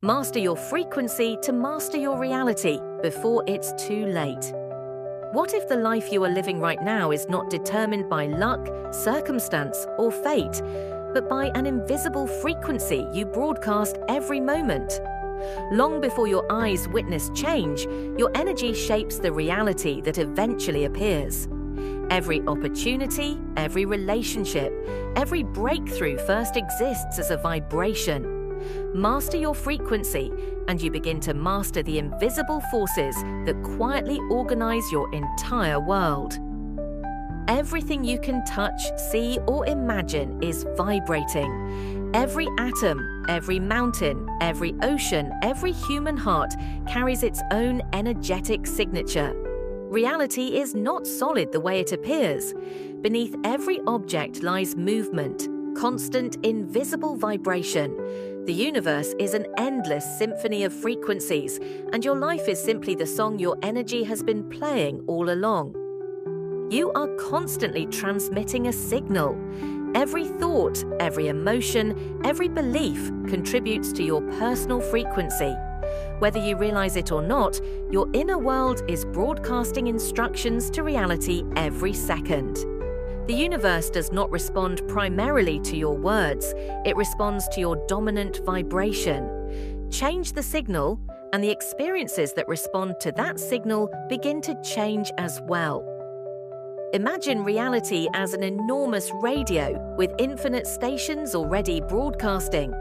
Master your frequency to master your reality before it's too late. What if the life you are living right now is not determined by luck, circumstance, or fate, but by an invisible frequency you broadcast every moment? Long before your eyes witness change, your energy shapes the reality that eventually appears. Every opportunity, every relationship, every breakthrough first exists as a vibration. Master your frequency, and you begin to master the invisible forces that quietly organize your entire world. Everything you can touch, see, or imagine is vibrating. Every atom, every mountain, every ocean, every human heart carries its own energetic signature. Reality is not solid the way it appears. Beneath every object lies movement, constant, invisible vibration. The universe is an endless symphony of frequencies, and your life is simply the song your energy has been playing all along. You are constantly transmitting a signal. Every thought, every emotion, every belief contributes to your personal frequency. Whether you realize it or not, your inner world is broadcasting instructions to reality every second. The universe does not respond primarily to your words, it responds to your dominant vibration. Change the signal, and the experiences that respond to that signal begin to change as well. Imagine reality as an enormous radio with infinite stations already broadcasting.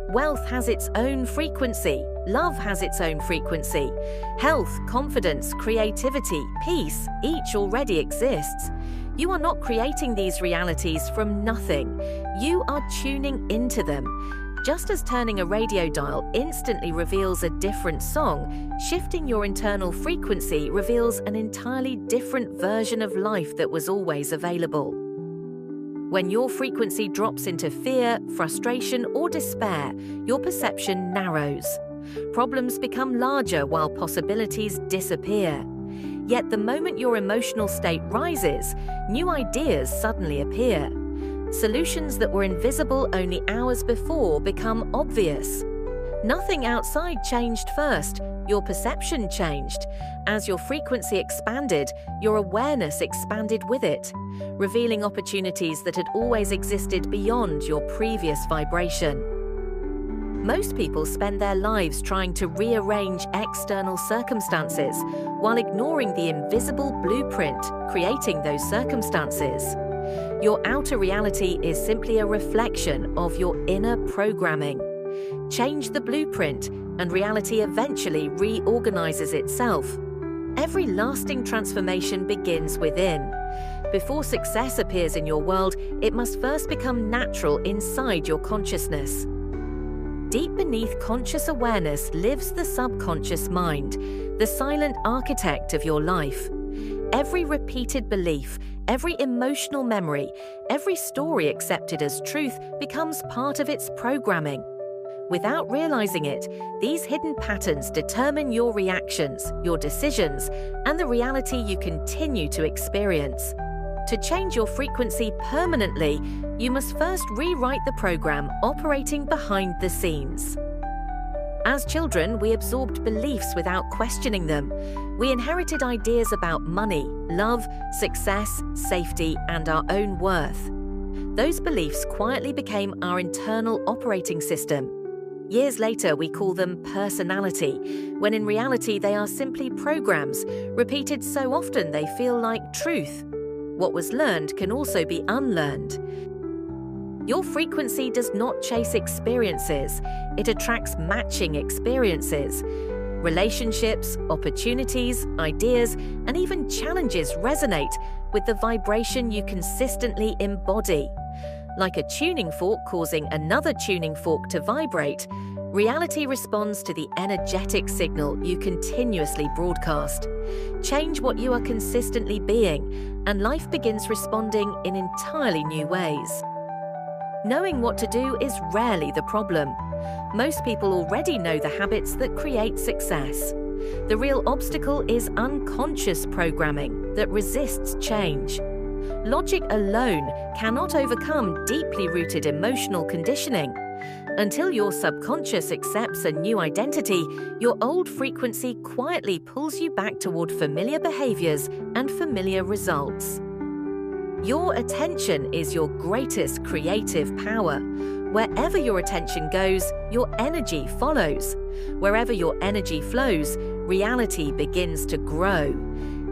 Wealth has its own frequency. Love has its own frequency. Health, confidence, creativity, peace, each already exists. You are not creating these realities from nothing. You are tuning into them. Just as turning a radio dial instantly reveals a different song, shifting your internal frequency reveals an entirely different version of life that was always available. When your frequency drops into fear, frustration, or despair, your perception narrows. Problems become larger while possibilities disappear. Yet the moment your emotional state rises, new ideas suddenly appear. Solutions that were invisible only hours before become obvious. Nothing outside changed first, your perception changed. As your frequency expanded, your awareness expanded with it, revealing opportunities that had always existed beyond your previous vibration. Most people spend their lives trying to rearrange external circumstances while ignoring the invisible blueprint creating those circumstances. Your outer reality is simply a reflection of your inner programming. Change the blueprint, and reality eventually reorganizes itself. Every lasting transformation begins within. Before success appears in your world, it must first become natural inside your consciousness. Deep beneath conscious awareness lives the subconscious mind, the silent architect of your life. Every repeated belief, every emotional memory, every story accepted as truth becomes part of its programming. Without realizing it, these hidden patterns determine your reactions, your decisions, and the reality you continue to experience. To change your frequency permanently, you must first rewrite the program operating behind the scenes. As children, we absorbed beliefs without questioning them. We inherited ideas about money, love, success, safety, and our own worth. Those beliefs quietly became our internal operating system. Years later, we call them personality, when in reality they are simply programs, repeated so often they feel like truth. What was learned can also be unlearned. Your frequency does not chase experiences, it attracts matching experiences. Relationships, opportunities, ideas, and even challenges resonate with the vibration you consistently embody. Like a tuning fork causing another tuning fork to vibrate, reality responds to the energetic signal you continuously broadcast. Change what you are consistently being, and life begins responding in entirely new ways. Knowing what to do is rarely the problem. Most people already know the habits that create success. The real obstacle is unconscious programming that resists change. Logic alone cannot overcome deeply rooted emotional conditioning. Until your subconscious accepts a new identity, your old frequency quietly pulls you back toward familiar behaviors and familiar results. Your attention is your greatest creative power. Wherever your attention goes, your energy follows. Wherever your energy flows, reality begins to grow.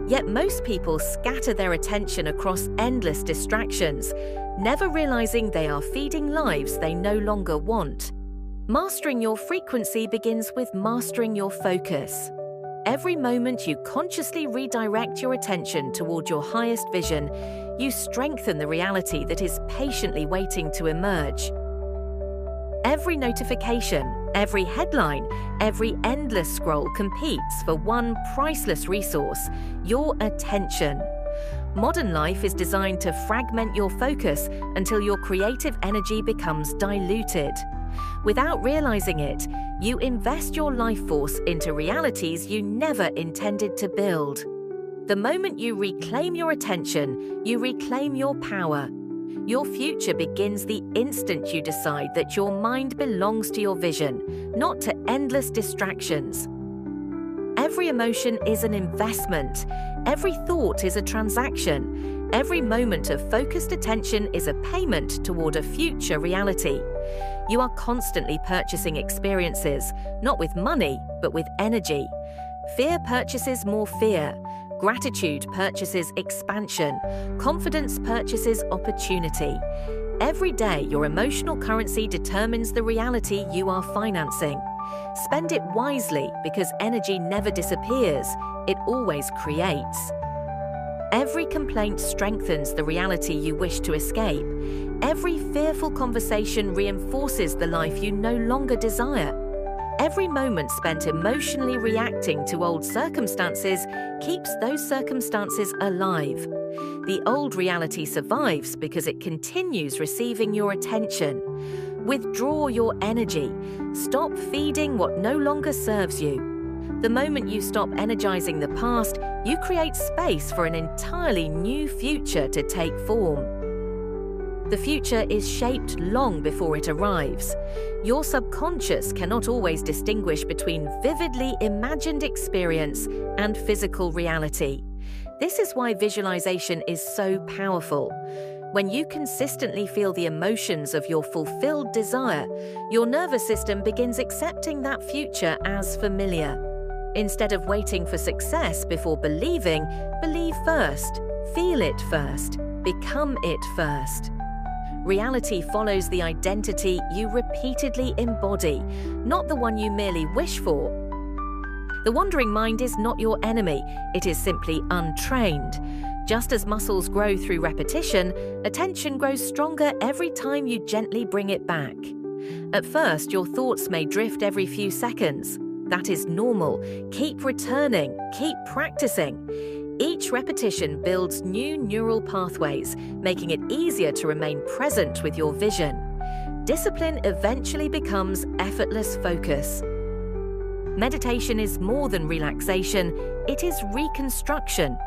Yet most people scatter their attention across endless distractions, never realizing they are feeding lives they no longer want. Mastering your frequency begins with mastering your focus. Every moment you consciously redirect your attention toward your highest vision, you strengthen the reality that is patiently waiting to emerge. Every notification, every headline, every endless scroll competes for one priceless resource: your attention. Modern life is designed to fragment your focus until your creative energy becomes diluted. Without realizing it, you invest your life force into realities you never intended to build. The moment you reclaim your attention, you reclaim your power. Your future begins the instant you decide that your mind belongs to your vision, not to endless distractions. Every emotion is an investment. Every thought is a transaction. Every moment of focused attention is a payment toward a future reality. You are constantly purchasing experiences, not with money, but with energy. Fear purchases more fear. Gratitude purchases expansion. Confidence purchases opportunity. Every day, your emotional currency determines the reality you are financing. Spend it wisely, because energy never disappears, it always creates. Every complaint strengthens the reality you wish to escape. Every fearful conversation reinforces the life you no longer desire. Every moment spent emotionally reacting to old circumstances keeps those circumstances alive. The old reality survives because it continues receiving your attention. Withdraw your energy. Stop feeding what no longer serves you. The moment you stop energizing the past, you create space for an entirely new future to take form. The future is shaped long before it arrives. Your subconscious cannot always distinguish between vividly imagined experience and physical reality. This is why visualization is so powerful. When you consistently feel the emotions of your fulfilled desire, your nervous system begins accepting that future as familiar. Instead of waiting for success before believing, believe first, feel it first, become it first. Reality follows the identity you repeatedly embody, not the one you merely wish for. The wandering mind is not your enemy, it is simply untrained. Just as muscles grow through repetition, attention grows stronger every time you gently bring it back. At first, your thoughts may drift every few seconds. That is normal. Keep returning, keep practicing. Each repetition builds new neural pathways, making it easier to remain present with your vision. Discipline eventually becomes effortless focus. Meditation is more than relaxation, it is reconstruction.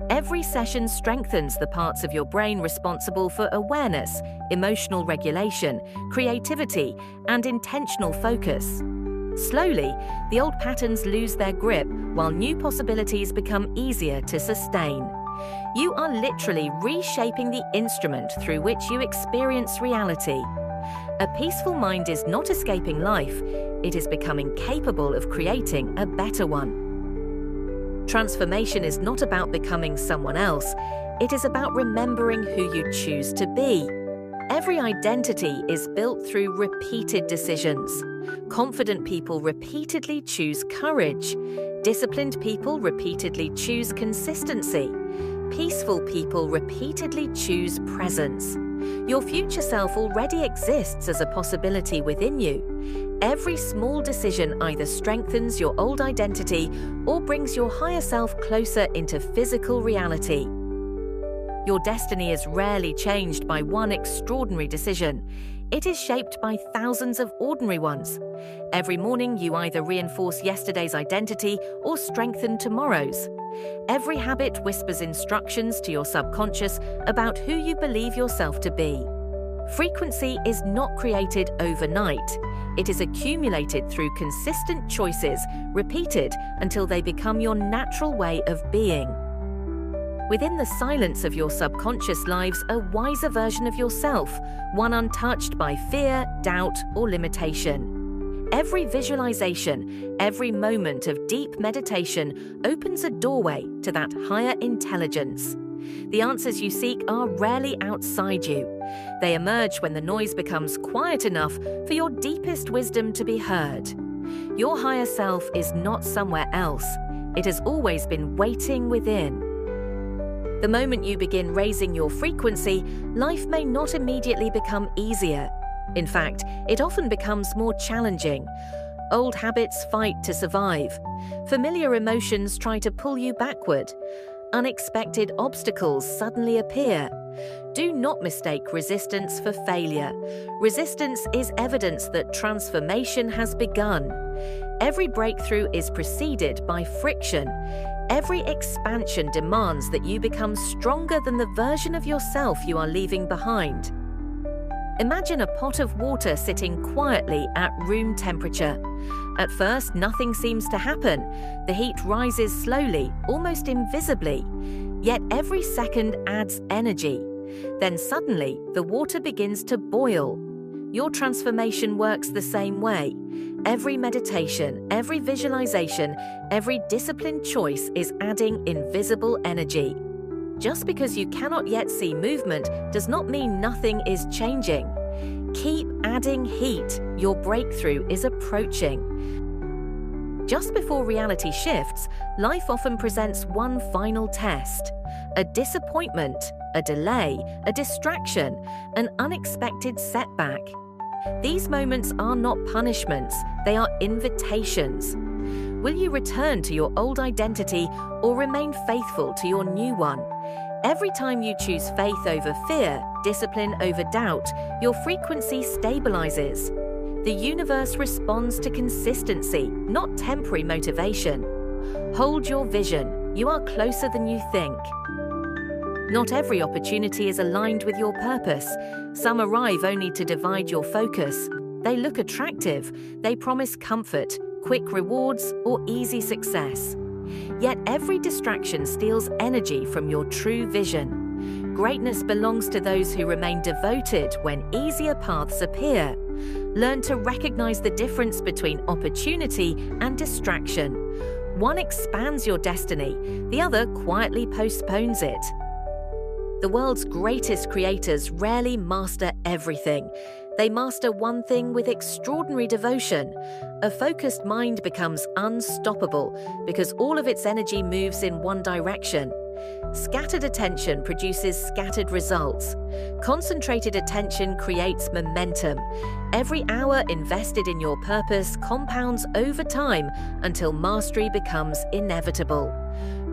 Every session strengthens the parts of your brain responsible for awareness, emotional regulation, creativity, and intentional focus. Slowly, the old patterns lose their grip while new possibilities become easier to sustain. You are literally reshaping the instrument through which you experience reality. A peaceful mind is not escaping life, it is becoming capable of creating a better one. Transformation is not about becoming someone else, it is about remembering who you choose to be. Every identity is built through repeated decisions. Confident people repeatedly choose courage. Disciplined people repeatedly choose consistency. Peaceful people repeatedly choose presence. Your future self already exists as a possibility within you. Every small decision either strengthens your old identity or brings your higher self closer into physical reality. Your destiny is rarely changed by one extraordinary decision. It is shaped by thousands of ordinary ones. Every morning, you either reinforce yesterday's identity or strengthen tomorrow's. Every habit whispers instructions to your subconscious about who you believe yourself to be. Frequency is not created overnight. It is accumulated through consistent choices, repeated until they become your natural way of being. Within the silence of your subconscious lives a wiser version of yourself, one untouched by fear, doubt, or limitation. Every visualization, every moment of deep meditation opens a doorway to that higher intelligence. The answers you seek are rarely outside you. They emerge when the noise becomes quiet enough for your deepest wisdom to be heard. Your higher self is not somewhere else. It has always been waiting within. The moment you begin raising your frequency, life may not immediately become easier. In fact, it often becomes more challenging. Old habits fight to survive. Familiar emotions try to pull you backward. Unexpected obstacles suddenly appear. Do not mistake resistance for failure. Resistance is evidence that transformation has begun. Every breakthrough is preceded by friction. Every expansion demands that you become stronger than the version of yourself you are leaving behind. Imagine a pot of water sitting quietly at room temperature. At first, nothing seems to happen. The heat rises slowly, almost invisibly. Yet every second adds energy. Then suddenly, the water begins to boil. Your transformation works the same way. Every meditation, every visualization, every disciplined choice is adding invisible energy. Just because you cannot yet see movement does not mean nothing is changing. Keep adding heat. Your breakthrough is approaching. Just before reality shifts, life often presents one final test. A disappointment, a delay, a distraction, an unexpected setback. These moments are not punishments, they are invitations. Will you return to your old identity or remain faithful to your new one? Every time you choose faith over fear, discipline over doubt, your frequency stabilizes. The universe responds to consistency, not temporary motivation. Hold your vision. You are closer than you think. Not every opportunity is aligned with your purpose. Some arrive only to divide your focus. They look attractive. They promise comfort, quick rewards, or easy success. Yet every distraction steals energy from your true vision. Greatness belongs to those who remain devoted when easier paths appear. Learn to recognize the difference between opportunity and distraction. One expands your destiny, the other quietly postpones it. The world's greatest creators rarely master everything. They master one thing with extraordinary devotion. A focused mind becomes unstoppable because all of its energy moves in one direction. Scattered attention produces scattered results. Concentrated attention creates momentum. Every hour invested in your purpose compounds over time until mastery becomes inevitable.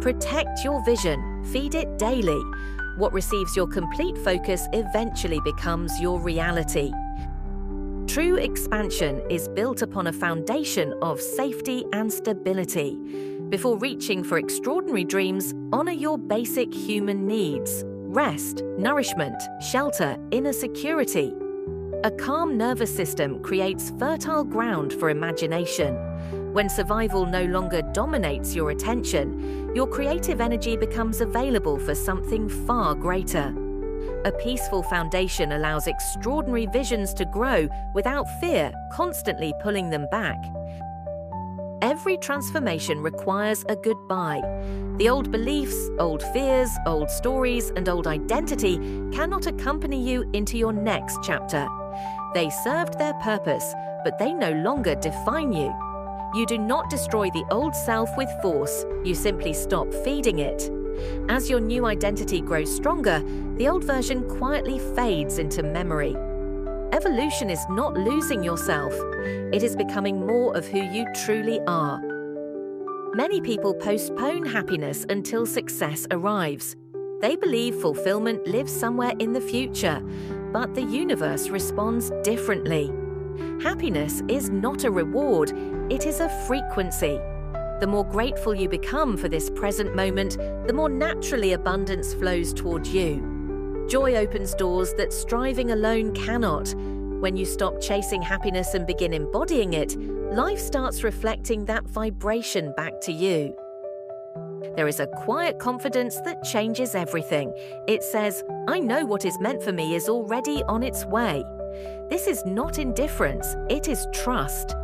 Protect your vision, feed it daily. What receives your complete focus eventually becomes your reality. True expansion is built upon a foundation of safety and stability. Before reaching for extraordinary dreams, honor your basic human needs: rest, nourishment, shelter, inner security. A calm nervous system creates fertile ground for imagination. When survival no longer dominates your attention, your creative energy becomes available for something far greater. A peaceful foundation allows extraordinary visions to grow without fear constantly pulling them back. Every transformation requires a goodbye. The old beliefs, old fears, old stories, and old identity cannot accompany you into your next chapter. They served their purpose, but they no longer define you. You do not destroy the old self with force, you simply stop feeding it. As your new identity grows stronger, the old version quietly fades into memory. Evolution is not losing yourself. It is becoming more of who you truly are. Many people postpone happiness until success arrives. They believe fulfillment lives somewhere in the future, but the universe responds differently. Happiness is not a reward, it is a frequency. The more grateful you become for this present moment, the more naturally abundance flows toward you. Joy opens doors that striving alone cannot. When you stop chasing happiness and begin embodying it, life starts reflecting that vibration back to you. There is a quiet confidence that changes everything. It says, I know what is meant for me is already on its way. This is not indifference, it is trust.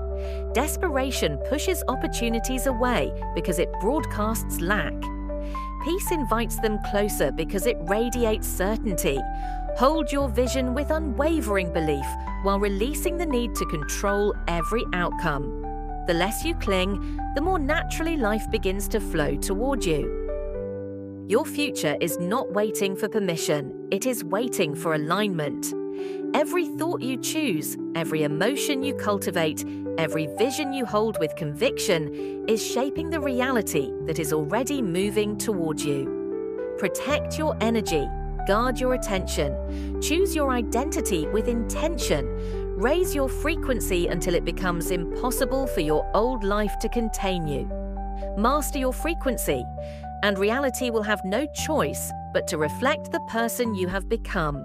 Desperation pushes opportunities away because it broadcasts lack. Peace invites them closer because it radiates certainty. Hold your vision with unwavering belief while releasing the need to control every outcome. The less you cling, the more naturally life begins to flow toward you. Your future is not waiting for permission, it is waiting for alignment. Every thought you choose, every emotion you cultivate, every vision you hold with conviction is shaping the reality that is already moving toward you. Protect your energy, guard your attention, choose your identity with intention, raise your frequency until it becomes impossible for your old life to contain you. Master your frequency, and reality will have no choice but to reflect the person you have become.